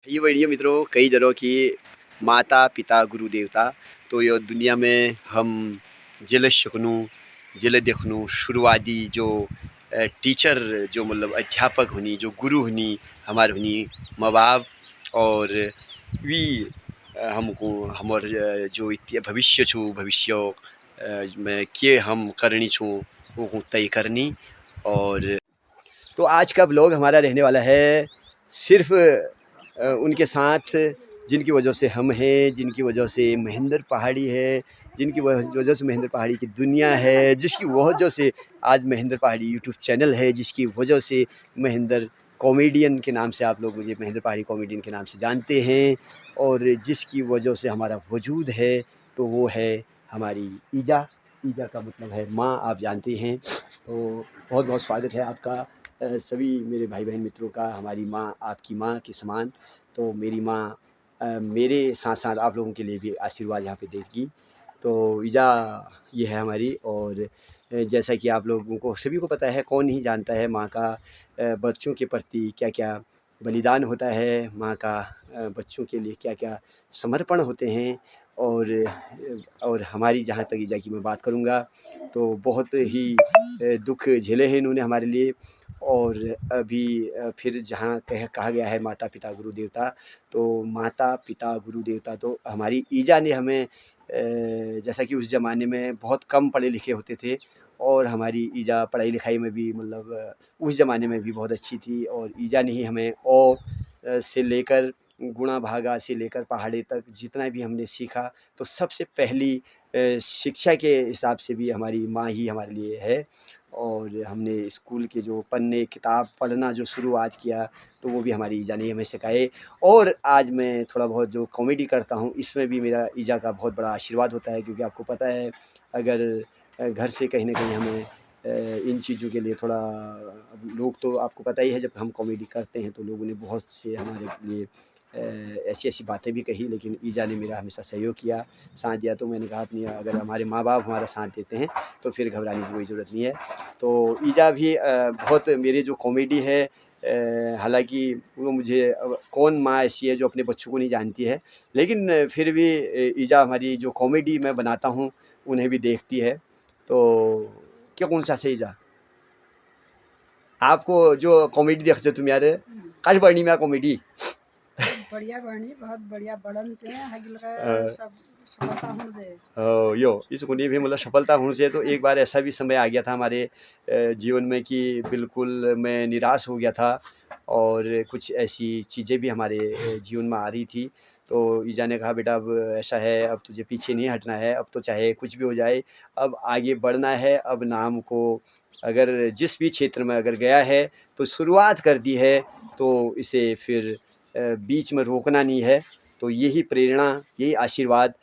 ये बढ़िया मित्रों कई जगहों की माता पिता गुरु देवता तो यो दुनिया में हम जिले शकनू जिले देखनू शुरुआती जो टीचर जो मतलब अध्यापक हुनी जो गुरु हुनी हमारे हुनी माँ बाप और वी हमको हमार जो भविष्य छू भविष्य में के हम करनी छू वो तय करनी। और तो आज का ब्लॉग हमारा रहने वाला है सिर्फ उनके साथ जिनकी वजह से हम हैं, जिनकी वजह से महेंद्र पहाड़ी है, जिनकी वजह से महेंद्र पहाड़ी की दुनिया है, जिसकी वजह से आज महेंद्र पहाड़ी यूट्यूब चैनल है, जिसकी वजह से महेंद्र कॉमेडियन के नाम से आप लोग मुझे महेंद्र पहाड़ी कॉमेडियन के नाम से जानते हैं और जिसकी वजह से हमारा वजूद है तो वो है हमारी ईजा। ईजा का मतलब है माँ, आप जानते हैं। तो बहुत बहुत स्वागत है आपका सभी मेरे भाई बहन मित्रों का। हमारी माँ आपकी माँ के समान, तो मेरी माँ मेरे साथ साथ आप लोगों के लिए भी आशीर्वाद यहाँ पे देगी। तो ईजा ये है हमारी। और जैसा कि आप लोगों को सभी को पता है, कौन नहीं जानता है माँ का बच्चों के प्रति क्या क्या बलिदान होता है, माँ का बच्चों के लिए क्या क्या समर्पण होते हैं। और हमारी जहाँ तक ईजा की मैं बात करूँगा तो बहुत ही दुख झेले हैं इन्होंने हमारे लिए। और अभी फिर जहाँ कहा गया है माता पिता गुरु देवता, तो माता पिता गुरु देवता तो हमारी ईजा ने हमें जैसा कि उस ज़माने में बहुत कम पढ़े लिखे होते थे और हमारी ईजा पढ़ाई लिखाई में भी मतलब उस ज़माने में भी बहुत अच्छी थी। और ईजा ने ही हमें से लेकर गुणा भागा से लेकर पहाड़े तक जितना भी हमने सीखा, तो सबसे पहली शिक्षा के हिसाब से भी हमारी माँ ही हमारे लिए है। और हमने स्कूल के जो पन्ने किताब पढ़ना जो शुरुआत किया तो वो भी हमारी ईजा ने हमें सिखाए। और आज मैं थोड़ा बहुत जो कॉमेडी करता हूँ इसमें भी मेरा ईजा का बहुत बड़ा आशीर्वाद होता है, क्योंकि आपको पता है अगर घर से कहीं ना कहीं हमें इन चीज़ों के लिए थोड़ा, अब लोग तो आपको पता ही है जब हम कॉमेडी करते हैं तो लोगों ने बहुत से हमारे लिए ऐसी ऐसी बातें भी कही, लेकिन ईजा ने मेरा हमेशा सहयोग किया, साथ दिया। तो मैंने कहा अपनी अगर हमारे माँ बाप हमारा साथ देते हैं तो फिर घबराने की कोई ज़रूरत नहीं है। तो ईजा भी बहुत मेरी जो कॉमेडी है, हालांकि वो मुझे कौन माँ ऐसी है जो अपने बच्चों को नहीं जानती है, लेकिन फिर भी ईजा हमारी जो कॉमेडी मैं बनाता हूँ उन्हें भी देखती है। तो क्या कौन सा सही जा आपको जो कॉमेडी देखते तुम यार काश बनी में कॉमेडी बढ़िया बनी, बहुत बढ़िया बड़न से हगिल का सब सफलता होने से यो इस कुनी भी मतलब सफलता होने से। तो एक बार ऐसा भी समय आ गया था हमारे जीवन में कि बिल्कुल मैं निराश हो गया था और कुछ ऐसी चीज़ें भी हमारे जीवन में आ रही थी। तो ईजा ने कहा बेटा अब ऐसा है, अब तुझे पीछे नहीं हटना है, अब तो चाहे कुछ भी हो जाए अब आगे बढ़ना है। अब नाम को अगर जिस भी क्षेत्र में अगर गया है तो शुरुआत कर दी है तो इसे फिर बीच में रोकना नहीं है। तो यही प्रेरणा यही आशीर्वाद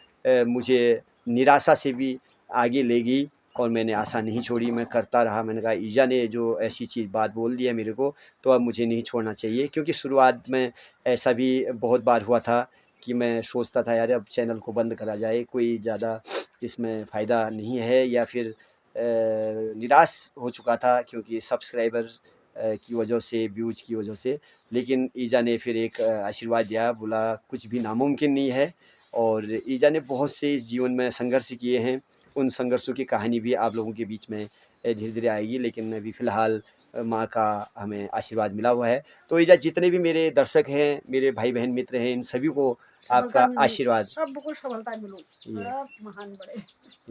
मुझे निराशा से भी आगे ले गई और मैंने आशा नहीं छोड़ी, मैं करता रहा। मैंने कहा ईजा ने जो ऐसी चीज़ बात बोल दी है मेरे को तो अब मुझे नहीं छोड़ना चाहिए, क्योंकि शुरुआत में ऐसा भी बहुत बार हुआ था कि मैं सोचता था यार अब चैनल को बंद करा जाए, कोई ज़्यादा इसमें फ़ायदा नहीं है, या फिर निराश हो चुका था क्योंकि सब्सक्राइबर की वजह से, व्यूज़ की वजह से। लेकिन ईजा ने फिर एक आशीर्वाद दिया, बोला कुछ भी नामुमकिन नहीं है। और ईजा ने बहुत से इस जीवन में संघर्ष किए हैं, उन संघर्षों की कहानी भी आप लोगों के बीच में धीरे धीरे आएगी। लेकिन अभी फ़िलहाल माँ का हमें आशीर्वाद मिला हुआ है। तो ईजा जितने भी मेरे दर्शक हैं, मेरे भाई बहन मित्र हैं, इन सभी को आपका आशीर्वाद, सबको सफलता मिलो, सब महान बड़े।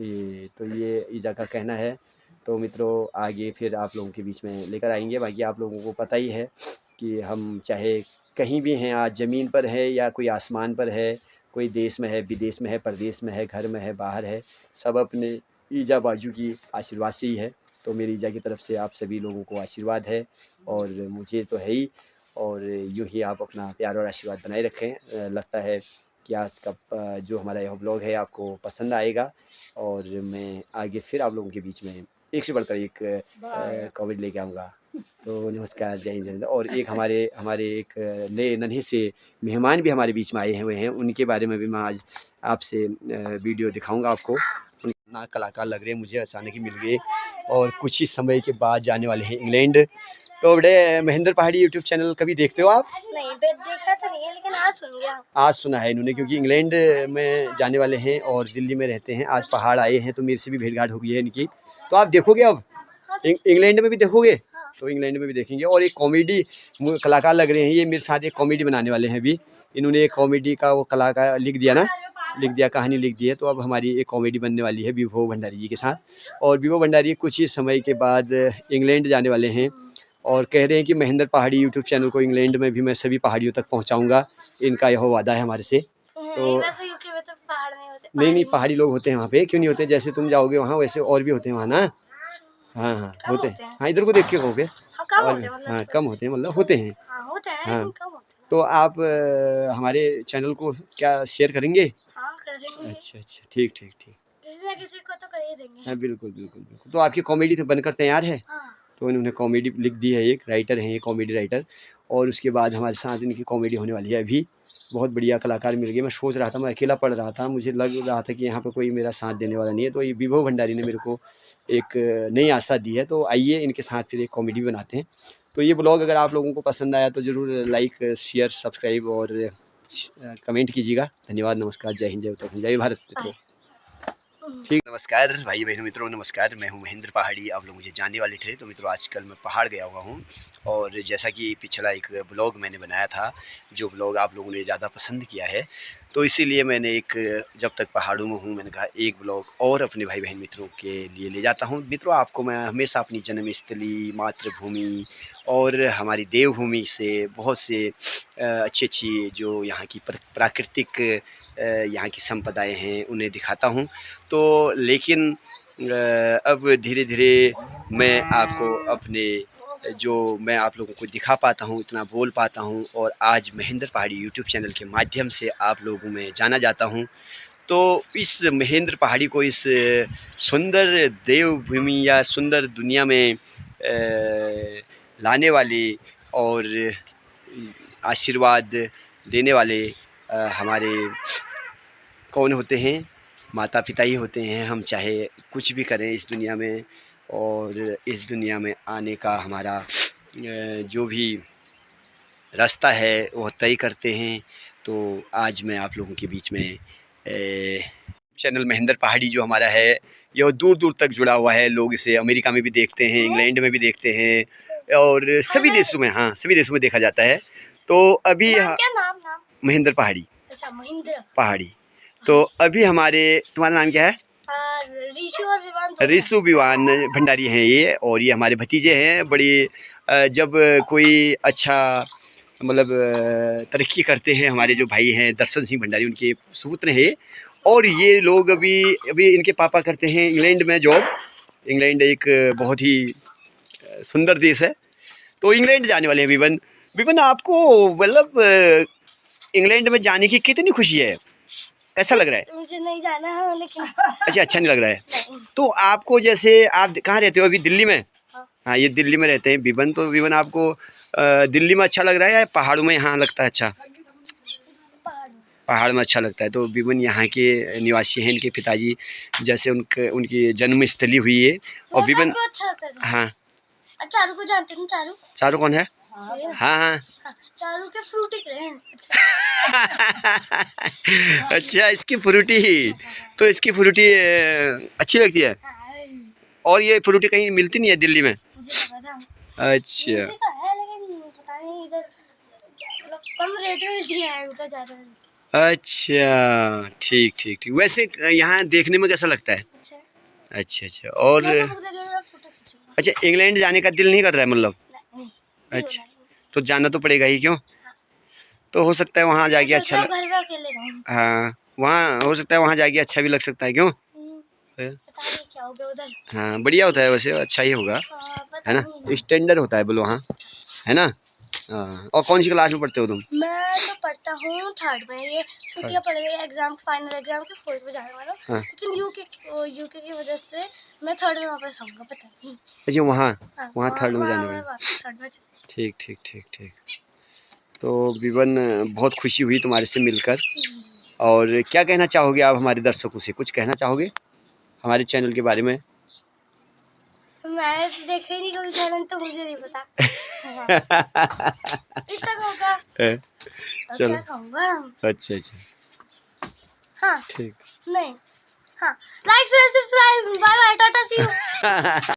ये तो ये ईजा का कहना है। तो मित्रों आगे फिर आप लोगों के बीच में लेकर आएंगे। बाकी आप लोगों को पता ही है कि हम चाहे कहीं भी हैं, आज ज़मीन पर है या कोई आसमान पर है, कोई देश में है, विदेश में है, परदेश में है, घर में है, बाहर है, सब अपने ईजा बाजू की आशीर्वाद से ही है। तो मेरी ईजा की तरफ से आप सभी लोगों को आशीर्वाद है और मुझे तो है ही। और यूँ ही आप अपना प्यार और आशीर्वाद बनाए रखें। लगता है कि आज का जो हमारा यह ब्लॉग है आपको पसंद आएगा और मैं आगे फिर आप लोगों के बीच में एक से बढ़कर एक कॉमेडी लेके आऊँगा। तो नमस्कार, जय हिंद, जय हिंद। और एक हमारे हमारे एक नए नन्हे से मेहमान भी हमारे बीच में आए हुए हैं, उनके बारे में भी मैं आज आपसे वीडियो दिखाऊंगा आपको। ना कलाकार लग रहे हैं मुझे, अचानक ही मिल गए और कुछ ही समय के बाद जाने वाले हैं इंग्लैंड। तो बड़े महेंद्र पहाड़ी यूट्यूब चैनल कभी देखते हो आप? नहीं, देखा तो नहीं है, लेकिन आज सुन गया। आज सुना है इन्होंने, क्योंकि इंग्लैंड में जाने वाले हैं और दिल्ली में रहते हैं। आज पहाड़ आए हैं तो मेरे से भी भेंट घाट हो गई है इनकी। तो आप देखोगे अब इंग्लैंड में भी देखोगे? तो इंग्लैंड में भी देखेंगे। और एक कॉमेडी कलाकार लग रहे हैं ये, मेरे साथ एक कॉमेडी बनाने वाले हैं अभी। इन्होंने एक कॉमेडी का वो कलाकार लिख दिया ना, लिख दिया, कहानी लिख दी है। तो अब हमारी एक कॉमेडी बनने वाली है विभो भंडारी जी के साथ। और विभो भंडारी कुछ ही समय के बाद इंग्लैंड जाने वाले हैं और कह रहे हैं कि महेंद्र पहाड़ी यूट्यूब चैनल को इंग्लैंड में भी मैं सभी पहाड़ियों तक पहुंचाऊंगा। इनका यह वादा है हमारे से। तो वैसे यूके में तो पहाड़ नहीं होते। नहीं, पहाड़ी लोग होते हैं वहाँ पे। क्यों नहीं होते? जैसे तुम जाओगे वहाँ वैसे और भी होते हैं वहाँ ना। हाँ होते हैं। हाँ, इधर को देख के कहोगे। हाँ, कम होते हैं, मतलब होते हैं। हाँ, तो आप हमारे चैनल को क्या शेयर करेंगे? कर देंगे। अच्छा, ठीक। किसी ना किसी को तो कर ही देंगे। हाँ, बिल्कुल। तो आपकी कॉमेडी तो बनकर तैयार है? तो इन्होंने कॉमेडी लिख दी है, एक राइटर हैं ये, कॉमेडी राइटर। और उसके बाद हमारे साथ इनकी कॉमेडी होने वाली है अभी। बहुत बढ़िया कलाकार मिल गए। मैं सोच रहा था, मैं अकेला पढ़ रहा था, मुझे लग रहा था कि यहाँ पे कोई मेरा साथ देने वाला नहीं है। तो ये विभो भंडारी ने मेरे को एक नई आशा दी है। तो आइए इनके साथ फिर एक कॉमेडी बनाते हैं। तो ये ब्लॉग अगर आप लोगों को पसंद आया तो ज़रूर लाइक, शेयर, सब्सक्राइब और कमेंट कीजिएगा। धन्यवाद, नमस्कार, जय हिंद, जय उत्तराखंड, जय भारत मित्रों। ठीक, नमस्कार भाई बहनों मित्रों, नमस्कार। मैं हूं महेंद्र पहाड़ी। आप लोग मुझे जानने वाले थे। तो मित्रों, आजकल मैं पहाड़ गया हुआ हूं। और जैसा कि पिछला एक ब्लॉग मैंने बनाया था, जो ब्लॉग आप लोगों ने ज़्यादा पसंद किया है, तो इसीलिए मैंने एक, जब तक पहाड़ों में हूं, मैंने कहा एक ब्लॉग और अपने भाई बहन मित्रों के लिए ले जाता हूं। मित्रों, आपको मैं हमेशा अपनी जन्मस्थली, मातृभूमि और हमारी देवभूमि से बहुत से अच्छी जो यहाँ की प्राकृतिक यहाँ की संपदाएं हैं उन्हें दिखाता हूँ। तो लेकिन अब धीरे धीरे मैं आपको अपने जो मैं आप लोगों को दिखा पाता हूँ, इतना बोल पाता हूँ। और आज महेंद्र पहाड़ी यूट्यूब चैनल के माध्यम से आप लोगों में जाना जाता हूँ। तो इस महेंद्र पहाड़ी को इस सुंदर देवभूमि या सुंदर दुनिया में लाने वाले और आशीर्वाद देने वाले हमारे कौन होते हैं? माता पिता ही होते हैं। हम चाहे कुछ भी करें इस दुनिया में, और इस दुनिया में आने का हमारा जो भी रास्ता है वो तय करते हैं। तो आज मैं आप लोगों के बीच में चैनल महेंद्र पहाड़ी जो हमारा है, यह दूर दूर तक जुड़ा हुआ है। लोग इसे अमेरिका में भी देखते हैं, इंग्लैंड में भी देखते हैं, और सभी देशों में, हाँ सभी देशों में देखा जाता है। तो अभी क्या नाम महेंद्र पहाड़ी। अच्छा, महेंद्र पहाड़ी। तो अभी हमारे, तुम्हारा नाम क्या है? रिशु विवान भंडारी हैं ये, और ये हमारे भतीजे हैं। बड़ी जब कोई अच्छा मतलब तरक्की करते हैं हमारे जो भाई हैं दर्शन सिंह भंडारी, उनके सुपुत्र हैं। और ये लोग अभी इनके पापा करते हैं इंग्लैंड में जॉब। इंग्लैंड एक बहुत ही सुंदर देश है। तो इंग्लैंड जाने वाले हैं विवन आपको मतलब इंग्लैंड में जाने की कितनी खुशी है? कैसा लग रहा है? मुझे नहीं जाना है, लेकिन अच्छा नहीं लग रहा है। तो आपको, जैसे आप कहाँ रहते हो अभी? दिल्ली में? हाँ, ये दिल्ली में रहते हैं विवन। तो विवन आपको दिल्ली में अच्छा लग रहा है या पहाड़ों में यहाँ लगता है अच्छा? पहाड़ में अच्छा लगता है। तो विवन यहाँ के निवासी हैं। इनके पिताजी जैसे उनकी जन्मस्थली हुई है। और विवन, हाँ, चारू को जानते हैं? चारू कौन है? हाँ चारू के फ्रूटी हैं। अच्छा, इसकी फ्रूटी ही। तो इसकी फ्रूटी अच्छी लगती है। और ये फ्रूटी कहीं मिलती नहीं है दिल्ली में? अच्छा, अच्छा, ठीक। वैसे यहाँ देखने में कैसा लगता है? अच्छा। और अच्छा, इंग्लैंड जाने का दिल नहीं कर रहा है मतलब? अच्छा, तो जाना तो पड़ेगा ही। क्यों? तो हो सकता है वहाँ जाके अच्छा हाँ, वहाँ हो सकता है वहाँ जाके अच्छा भी लग सकता है। क्यों? क्या होगा उधर? हाँ, बढ़िया होता है वैसे, अच्छा ही होगा, है ना? स्टैंडर्ड होता है बोलो, हाँ, है ना? हाँ। और कौन सी क्लास में पढ़ते हो तुम? मैं तो पढ़ता हूँ 3rd में। ये छुट्टियाँ पड़ गई, एग्जाम, फाइनल एग्जाम के 4th में जाने वाला हूँ। हाँ। लेकिन यूके की वजह से मैं 3rd में वापस आऊँगा, पता नहीं। अच्छा, वहाँ 3rd में जाने वाले। ठीक। तो विवन, बहुत खुशी हुई तुम्हारे से मिलकर। और क्या कहना चाहोगे आप हमारे दर्शकों से? कुछ कहना चाहोगे हमारे चैनल के बारे में? मैं देखा ही नहीं कभी टैलेंट, तो मुझे नहीं पता। इतना होगा। अब चलो क्या खाऊंगा? अच्छा अच्छा हाँ ठीक नहीं हाँ, like subscribe, bye bye, tata see you.